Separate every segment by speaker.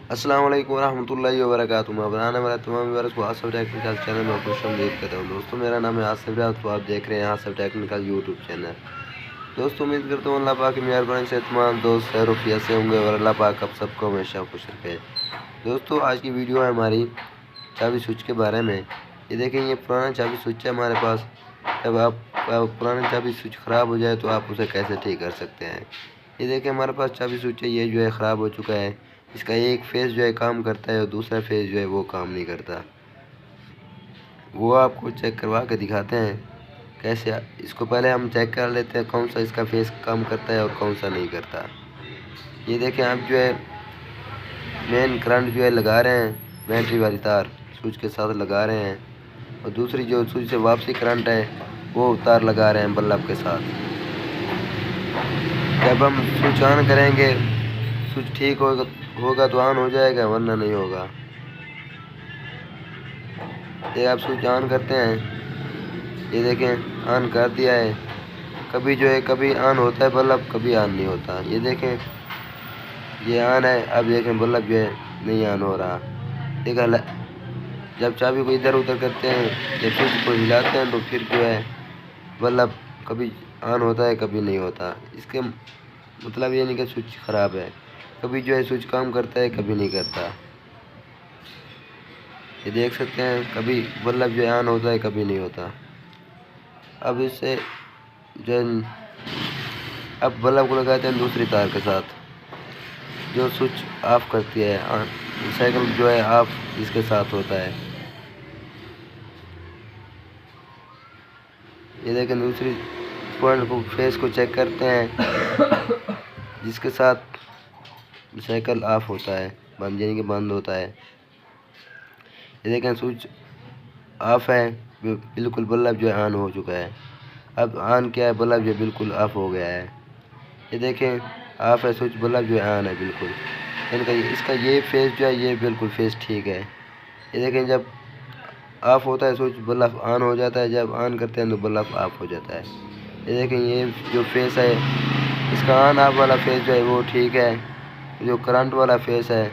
Speaker 1: अस्सलाम वालेकुम रहमतुल्लाहि व बरकातुहू। मैं बनाने वाला तमाम व्यूअर्स को आसिफ टेक्निकल चैनल में खुशामदीद कहता हूँ। दोस्तों मेरा नाम है आसिफ रियाज, तो आप देख रहे हैं आसिफ टेक्निकल यूट्यूब चैनल। दोस्तों उम्मीद करता हूँ अल्लाह पाक की मेहरबानी से तमाम दोस्त खैर से होंगे और अल्लाह पाक आप सबको हमेशा खुश रखे। दोस्तों आज की वीडियो है हमारी चाबी स्विच के बारे में। ये देखें, ये पुराना चाबी स्विच है हमारे पास। जब आप पुराना चाबी स्विच ख़राब हो जाए तो आप उसे कैसे ठीक कर सकते हैं। ये देखें हमारे पास चाबी स्विच है, ये जो है ख़राब हो चुका है। इसका एक फेस जो है काम करता है और दूसरा फेस जो है वो काम नहीं करता। वो आपको चेक करवा के दिखाते हैं कैसे। इसको पहले हम चेक कर लेते हैं कौन सा इसका फेस काम करता है और कौन सा नहीं करता। ये देखें, आप जो है मेन करंट जो है लगा रहे हैं, बैटरी वाली तार स्विच के साथ लगा रहे हैं, और दूसरी जो स्विच से वापसी करंट है वो तार लगा रहे हैं बल्ब के साथ। जब हम स्विच ऑन करेंगे, स्विच ठीक होगा तो ऑन हो जाएगा, वरना नहीं होगा। ये आप स्विच ऑन करते हैं, ये देखें ऑन कर दिया है। कभी जो है कभी ऑन होता है बल्ब, कभी ऑन नहीं होता। ये देखें ये ऑन है, अब देखें बल्ब जो है नहीं ऑन हो रहा। देखा, जब चाबी को इधर उधर करते हैं, जब स्विच को हिलाते हैं तो फिर जो है बल्ब कभी ऑन होता है कभी नहीं होता। इसके मतलब ये नहीं कि स्विच ख़राब है, कभी जो है स्विच काम करता है कभी नहीं करता। ये देख सकते हैं कभी बल्ब जो है ऑन होता है कभी नहीं होता। अब इससे जो अब बल्ब को लगाते हैं दूसरी तार के साथ जो स्विच ऑफ करती है, साइकिल जो है ऑफ इसके साथ होता है। ये देखें दूसरी पॉइंट को फेस को चेक करते हैं जिसके साथ साइकिल ऑफ होता है, बंद यानी कि बंद होता है। ये देखें स्विच ऑफ है, बिल्कुल बल्ब जो है ऑन हो चुका है। अब ऑन किया है, बल्ब जो बिल्कुल ऑफ हो गया है। ये देखें ऑफ है स्विच, बल्ब जो है ऑन है बिल्कुल। इनका इसका ये फेस जो है ये बिल्कुल फेस ठीक है। ये देखें जब ऑफ होता है स्विच बल्ब ऑन हो जाता है, जब ऑन करते हैं तो बल्ब ऑफ हो जाता है। ये देखें ये जो फेस है इसका ऑन ऑफ वाला फेस जो है वो ठीक है। जो करंट वाला फेस है,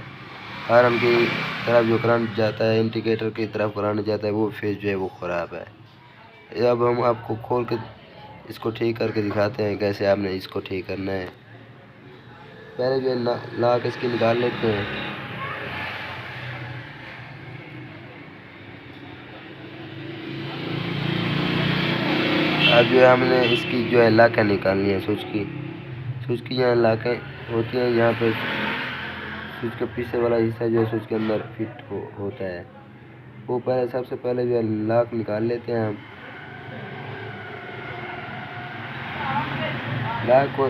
Speaker 1: हॉर्न की तरफ जो करंट जाता है, इंडिकेटर की तरफ करंट जाता है, वो फेस जो है वो ख़राब है। अब हम आपको खोल के इसको ठीक करके दिखाते हैं कैसे आपने इसको ठीक करना है। पहले जो है लाक इसकी निकाल लेते हैं। अब जो है हमने इसकी जो है लाकें निकालनी है स्विच की यहाँ लाकें होती हैं। यहाँ पे स्विच के पीछे वाला हिस्सा जो है स्विच के अंदर फिट होता है। वो पहले सबसे पहले जो है लाक निकाल लेते हैं हम। लाक को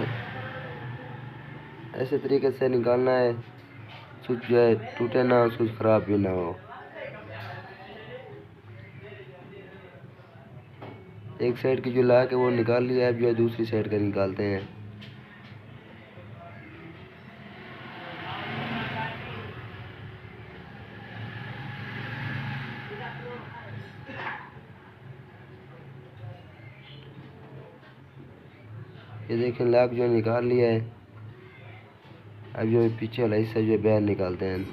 Speaker 1: ऐसे तरीके से निकालना है स्विच जो है टूटे ना, स्विच खराब भी ना हो। एक साइड की जो लाक है वो निकाल लिया है, अब जो है दूसरी साइड का निकालते हैं। ये देखें लाक जो निकाल लिया है। अब जो है पीछे वाला हिस्सा जो है बाहर निकालते हैं।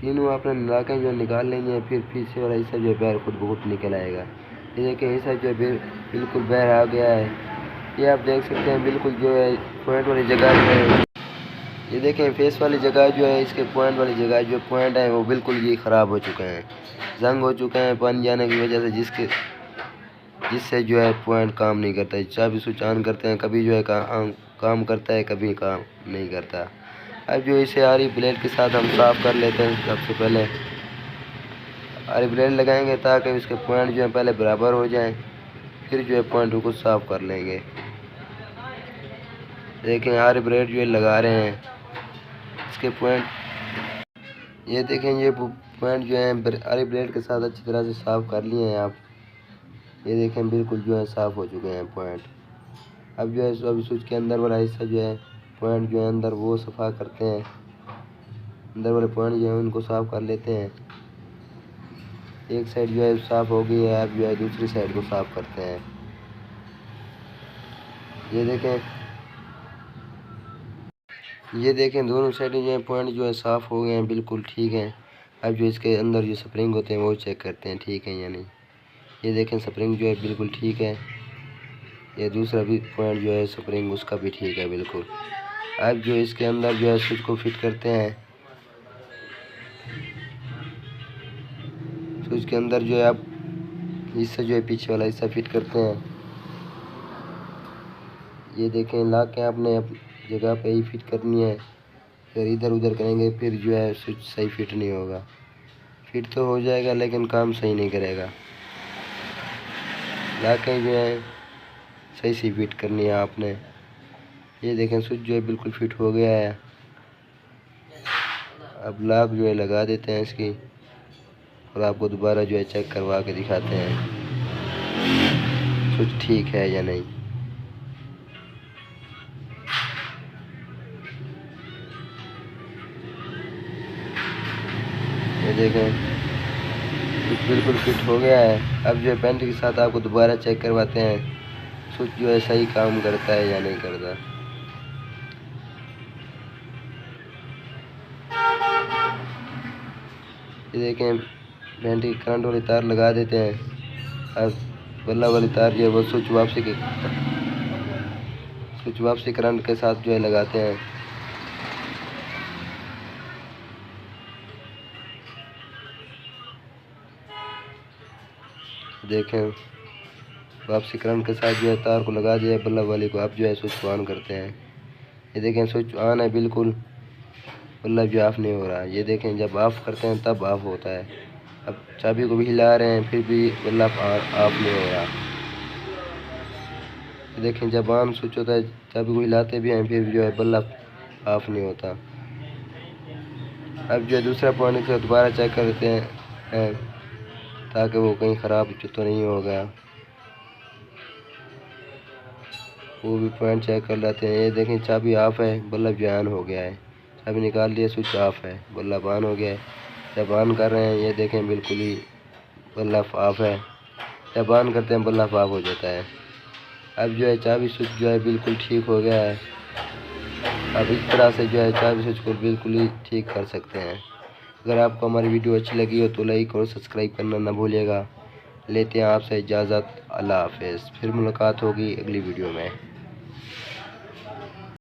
Speaker 1: तीनों आपने लाकें जो निकाल लेंगे, फिर पीछे वाला हिस्सा जो है बाहर खुद ब खुद निकल आएगा। ये देखें हिस्सा जो है बिल्कुल बाहर आ गया है। ये आप देख सकते हैं बिल्कुल जो है पॉइंट वाली जगह जो है, ये देखें फेस वाली जगह जो है, इसके पॉइंट वाली जगह जो पॉइंट है वो बिल्कुल ये ख़राब हो चुके हैं, जंग हो चुके हैं पानी जाने की वजह से, जिससे जो है पॉइंट काम नहीं करता है। चाबी स्विच ऑन करते हैं, कभी जो है काम करता है कभी काम नहीं करता। अब जो इसे आरी ब्लेड के साथ हम साफ़ कर लेते हैं। सबसे पहले आरी ब्लेड लगाएंगे ताकि इसके पॉइंट जो है पहले बराबर हो जाएं, फिर जो है पॉइंट को साफ़ कर लेंगे। देखें आरी ब्लेड जो है लगा रहे हैं इसके पॉइंट, ये देखें ये पॉइंट जो है आरी ब्लेड के साथ अच्छी तरह से साफ़ कर लिए हैं आप। ये देखें बिल्कुल जो है साफ़ हो चुके हैं पॉइंट। अब जो है अभी स्विच के अंदर वाला हिस्सा जो है पॉइंट जो है अंदर वो सफ़ा करते हैं। अंदर वाले पॉइंट जो है उनको साफ़ कर लेते हैं। एक साइड जो है साफ़ हो गई है, अब जो है दूसरी साइड को साफ़ करते हैं। ये देखें ये देखें दोनों साइडें जो है पॉइंट जो है साफ़ हो गए हैं, बिल्कुल ठीक हैं। अब जो इसके अंदर जो स्प्रिंग होते हैं वो चेक करते हैं ठीक है या नहीं। ये देखें स्प्रिंग जो है बिल्कुल ठीक है। ये दूसरा भी पॉइंट जो है स्प्रिंग उसका भी ठीक है बिल्कुल। अब जो इसके अंदर जो है स्विच को फिट करते हैं। स्विच के अंदर जो है आप हिस्सा जो है पीछे वाला हिस्सा फिट करते हैं। ये देखें ला के आपने जगह पे ही फिट करनी है, फिर इधर उधर करेंगे फिर जो है स्विच सही फिट नहीं होगा। फिट तो हो जाएगा लेकिन काम सही नहीं करेगा। ला के जो है सही से फिट करनी है आपने। ये देखें स्विच जो है बिल्कुल फिट हो गया है। अब लॉक जो है लगा देते हैं इसकी और आपको दोबारा जो है चेक करवा के दिखाते हैं स्विच ठीक है या नहीं। ये देखें स्विच बिल्कुल फिट हो गया है। अब जो है पेंट के साथ आपको दोबारा चेक करवाते हैं स्विच जो है सही काम करता है या नहीं करता। ये देखें पेंट की करंट वाली तार लगा देते हैं। अब बल्ला वाली तार जो है वो स्विच वापसी करंट के साथ जो है लगाते हैं। देखें वापसी करंट के साथ जो है तार को लगा दिया बल्ब वाली को। अब जो है स्विच को ऑन करते हैं। ये देखें स्विच ऑन है बिल्कुल, बल्ब जो ऑफ नहीं हो रहा। ये देखें जब ऑफ करते हैं तब ऑफ होता है। अब चाबी को भी हिला रहे हैं फिर भी बल्ब ऑफ नहीं हो रहा। ये देखें जब ऑन स्विच होता है चाबी को हिलाते भी हैं फिर जो है बल्ब ऑफ नहीं होता। अब जो है दूसरा पॉइंट से दोबारा चेक करते हैं ताकि वो कहीं ख़राब तो नहीं होगा। वो भी पॉइंट चेक कर लेते हैं। ये देखें चाबी ऑफ है, बल्ब जो ऑन हो गया है। चाबी निकाल लिया स्विच ऑफ है, बल्ब ऑन हो गया है। जब ऑन कर रहे हैं ये देखें बिल्कुल ही बल्ब ऑफ है। जब ऑन करते हैं बल्ब ऑफ हो जाता है। अब जो है चाबी स्विच जो है बिल्कुल ठीक हो गया है। अब इस तरह से जो है चाबी स्विच को बिल्कुल ही ठीक कर सकते हैं। अगर आपको हमारी वीडियो अच्छी लगी हो तो लाइक और सब्सक्राइब करना ना भूलिएगा। लेते हैं आपसे इजाज़त। अल्लाह हाफ़िज़। फिर मुलाकात होगी अगली वीडियो में।